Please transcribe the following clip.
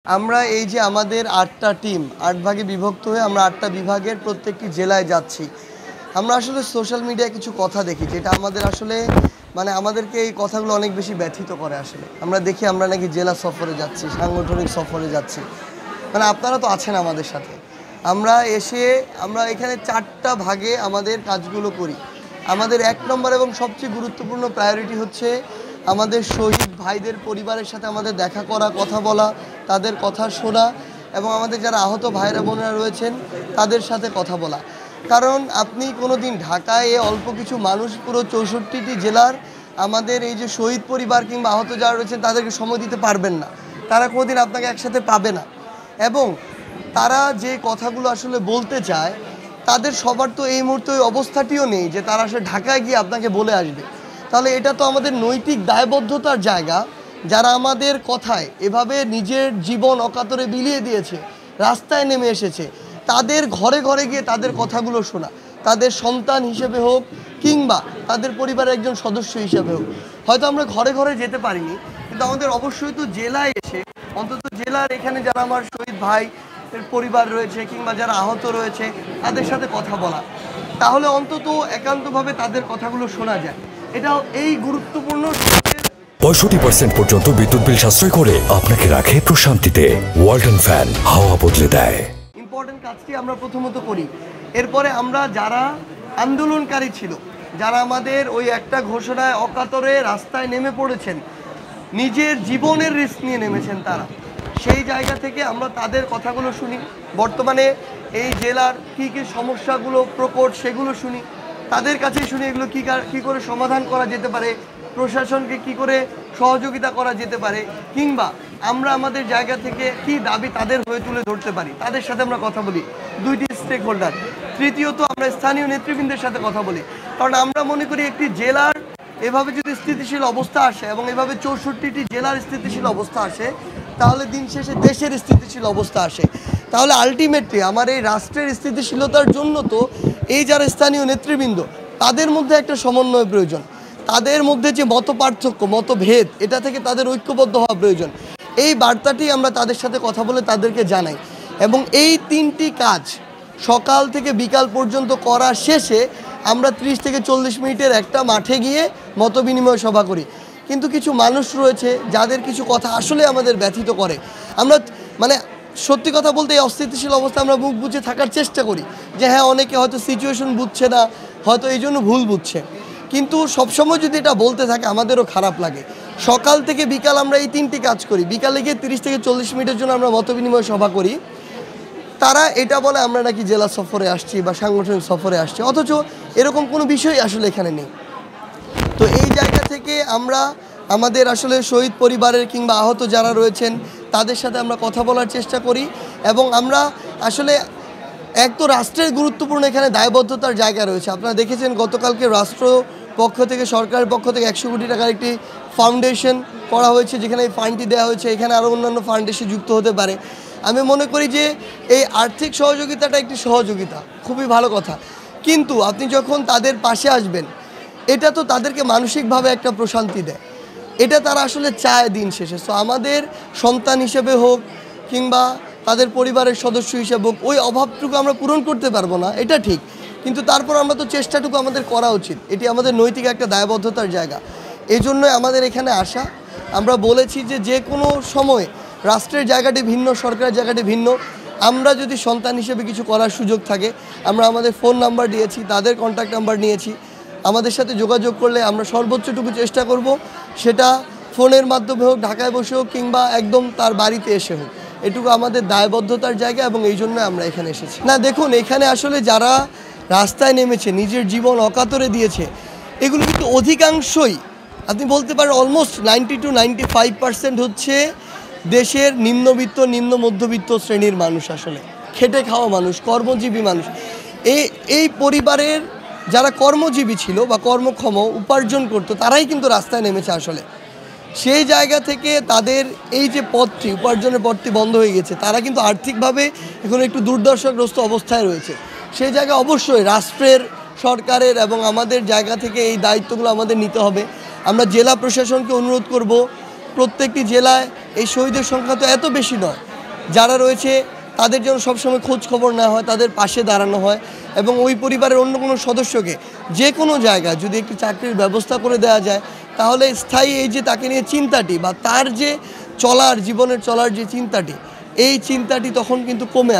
আমরা এই যে আমাদের ৮টা টিম ৮ ভাগে বিভক্ত হয়ে আমরা ৮টা বিভাগের প্রত্যেকটি জেলায় যাচ্ছি। আমরা আসলে সোশ্যাল মিডিয়ায় কিছু কথা দেখি যেটা আমাদের আসলে আমাদেরকে এই কথাগুলো অনেক বেশি ব্যথিত করে আসলে। আমরা দেখি আমরা নাকি জেলা সফরে যাচ্ছি, সাংগঠনিক সফরে যাচ্ছি। আপনারা তো আছেন আমাদের সাথে। আমরা এখানে ৪টা ভাগে আমাদের কাজগুলো করি। আমাদের ১ নম্বর এবং সবচেয়ে গুরুত্বপূর্ণ প্রায়োরিটি হচ্ছে আমাদের শহীদ ভাইদের পরিবারের সাথে আমাদের দেখা করা, কথা বলা, তাদের কথা শোনা এবং আমাদের যারা আহত ভাইরা বোনেরা রয়েছেন তাদের সাথে কথা বলা। কারণ আপনি কোনো দিন ঢাকায় অল্প কিছু মানুষ পুরো ৬৪টি জেলার আমাদের এই যে শহীদ পরিবার কিংবা আহত যারা রয়েছেন তাদেরকে সময় দিতে পারবেন না। তারা কোনোদিন আপনাকে একসাথে পাবে না এবং তারা যে কথাগুলো আসলে বলতে চায় তাদের সবার তো এই মুহূর্তে ওই অবস্থাটিও নেই যে তারা আসলে ঢাকায় গিয়ে আপনাকে বলে আসবে। তাহলে এটা তো আমাদের নৈতিক দায়বদ্ধতার জায়গা। যারা আমাদের কথায় এভাবে নিজের জীবন অকাতরে বিলিয়ে দিয়েছে, রাস্তায় নেমে এসেছে, তাদের ঘরে ঘরে গিয়ে তাদের কথাগুলো শোনা, তাদের সন্তান হিসেবে হোক কিংবা তাদের পরিবারের একজন সদস্য হিসেবে হোক। হয়তো আমরা ঘরে ঘরে যেতে পারিনি, কিন্তু আমাদের অবশ্যই তো জেলায় এসে অন্তত জেলার এখানে যারা আমার শহীদ ভাই পরিবার রয়েছে কিংবা যারা আহত রয়েছে তাদের সাথে কথা বলা, তাহলে অন্তত একান্তভাবে তাদের কথাগুলো শোনা যায়। এটাও এই গুরুত্বপূর্ণ ৬৫% পর্যন্ত বিদ্যুৎ বিল সাশ্রয় করে আপনাকে রাখে প্রশান্তিতে। ওয়ালটন ফ্যান হাওয়া বদলে দেয়। ইম্পর্টেন্ট কাজটি আমরা প্রথমত করি। এরপরে আমরা যারা আন্দোলনকারী ছিল, যারা আমাদের ওই একটা ঘোষণায় অকাতরে রাস্তায় নেমে পড়েছেন, নিজের জীবনের রিস্ক নিয়ে নেমেছেন, তারা সেই জায়গা থেকে আমরা তাদের কথাগুলো শুনি। বর্তমানে এই জেলার কী কী সমস্যাগুলো প্রকট সেগুলো শুনি, তাদের কাছেই শুনি এগুলো কী করে সমাধান করা যেতে পারে, প্রশাসনকে কি করে সহযোগিতা করা যেতে পারে, কিংবা আমরা আমাদের জায়গা থেকে কি দাবি তাদের হয়ে তুলে ধরতে পারি, তাদের সাথে আমরা কথা বলি। দুইটি স্টেক হোল্ডার। তৃতীয়ত আমরা স্থানীয় নেতৃবৃন্দের সাথে কথা বলি। কারণ আমরা মনে করি একটি জেলার এভাবে যদি স্থিতিশীল অবস্থা আসে এবং এভাবে ৬৪টি জেলার স্থিতিশীল অবস্থা আসে, তাহলে দিন শেষে দেশের স্থিতিশীল অবস্থা আসে। তাহলে আলটিমেটলি আমার এই রাষ্ট্রের স্থিতিশীলতার জন্য তো এই যারা স্থানীয় নেতৃবৃন্দ তাদের মধ্যে একটা সমন্বয় প্রয়োজন। তাদের মধ্যে যে মতপার্থক্য, মতভেদ, এটা থেকে তাদের ঐক্যবদ্ধ হওয়া প্রয়োজন। এই বার্তাটি আমরা তাদের সাথে কথা বলে তাদেরকে জানাই এবং এই ৩টি কাজ সকাল থেকে বিকাল পর্যন্ত করা শেষে আমরা ৩০ থেকে ৪০ মিনিটের একটা মাঠে গিয়ে মতবিনিময় সভা করি। কিন্তু কিছু মানুষ রয়েছে যাদের কিছু কথা আসলে আমাদের ব্যথিত করে। আমরা সত্যি কথা বলতে এই অস্থিতিশীল অবস্থা আমরা মুখ বুঝে থাকার চেষ্টা করি যে হ্যাঁ, অনেকে হয়তো সিচুয়েশন বুঝছে না, হয়তো এই জন্য ভুল বুঝছে, কিন্তু সবসময় যদি এটা বলতে থাকে আমাদেরও খারাপ লাগে। সকাল থেকে বিকাল আমরা এই 3টি কাজ করি। বিকালে গিয়ে 30 থেকে 40 মিনিটের জন্য আমরা মতবিনিময় সভা করি। তারা এটা বলে আমরা নাকি জেলা সফরে আসছি বা সাংগঠনিক সফরে আসছি, অথচ এরকম কোনো বিষয় আসলে এখানে নেই। তো এই জায়গা থেকে আমরা আমাদের আসলে শহীদ পরিবারের কিংবা আহত যারা রয়েছেন তাদের সাথে আমরা কথা বলার চেষ্টা করি এবং আমরা আসলে এক তো রাষ্ট্রের গুরুত্বপূর্ণ এখানে দায়বদ্ধতার জায়গা রয়েছে। আপনারা দেখেছেন গতকালকে রাষ্ট্র পক্ষ থেকে, সরকারের পক্ষ থেকে ১০০ কোটি টাকার একটি ফাউন্ডেশন করা হয়েছে, যেখানে এই ফান্ডটি দেওয়া হয়েছে। এখানে আরও অন্যান্য ফান্ডেশন যুক্ত হতে পারে। আমি মনে করি যে এই আর্থিক সহযোগিতাটা একটি সহযোগিতা, খুবই ভালো কথা, কিন্তু আপনি যখন তাদের পাশে আসবেন এটা তো তাদেরকে মানসিকভাবে একটা প্রশান্তি দেয়। এটা তারা আসলে চায় দিন শেষে। সো আমাদের সন্তান হিসেবে হোক কিংবা তাদের পরিবারের সদস্য হিসেবে হোক, ওই অভাবটুকু আমরা পূরণ করতে পারবো না, এটা ঠিক, কিন্তু তারপর আমরা তো চেষ্টাটুকু আমাদের করা উচিত। এটি আমাদের নৈতিক একটা দায়বদ্ধতার জায়গা। এই জন্যই আমাদের এখানে আসা। আমরা বলেছি যে যে কোনো সময় রাষ্ট্রের জায়গাটি ভিন্ন, সরকারের জায়গাটি ভিন্ন। আমরা যদি সন্তান হিসেবে কিছু করার সুযোগ থাকে, আমরা আমাদের ফোন নাম্বার দিয়েছি, তাদের কন্ট্যাক্ট নাম্বার নিয়েছি। আমাদের সাথে যোগাযোগ করলে আমরা সর্বোচ্চটুকু চেষ্টা করব, সেটা ফোনের মাধ্যমে হোক, ঢাকায় বসে হোক কিংবা একদম তার বাড়িতে এসে হোক। এটুকু আমাদের দায়বদ্ধতার জায়গা এবং এই জন্য আমরা এখানে এসেছি। না, দেখুন, এখানে আসলে যারা রাস্তায় নেমেছে, নিজের জীবন অকাতরে দিয়েছে, এগুলো কিন্তু অধিকাংশই আপনি বলতে পারেন অলমোস্ট 90 to 95% হচ্ছে দেশের নিম্নবিত্ত, নিম্ন মধ্যবিত্ত শ্রেণীর মানুষ, আসলে খেটে খাওয়া মানুষ, কর্মজীবী মানুষ। এই পরিবারের যারা কর্মজীবী ছিল বা কর্মক্ষম উপার্জন করতো, তারাই কিন্তু রাস্তায় নেমেছে আসলে। সেই জায়গা থেকে তাদের এই যে পথটি, উপার্জনের পথটি বন্ধ হয়ে গেছে, তারা কিন্তু আর্থিকভাবে এখন একটু দুর্দশাগ্রস্ত অবস্থায় রয়েছে। সেই জায়গায় অবশ্যই রাষ্ট্রের, সরকারের এবং আমাদের জায়গা থেকে এই দায়িত্বগুলো আমাদের নিতে হবে। আমরা জেলা প্রশাসনকে অনুরোধ করব, প্রত্যেকটি জেলায় এই শহীদের সংখ্যা তো এত বেশি নয়, যারা রয়েছে তাদের জন্য সবসময় খোঁজ খবর নেওয়া হয়, তাদের পাশে দাঁড়ানো হয় এবং ওই পরিবারের অন্য কোনো সদস্যকে যে কোনো জায়গায় যদি একটি চাকরির ব্যবস্থা করে দেওয়া যায়, তাহলে স্থায়ী এই যে তাকে নিয়ে চিন্তাটি বা তার যে জীবনের চলার যে চিন্তাটি, এই চিন্তাটি তখন কিন্তু কমে আসে।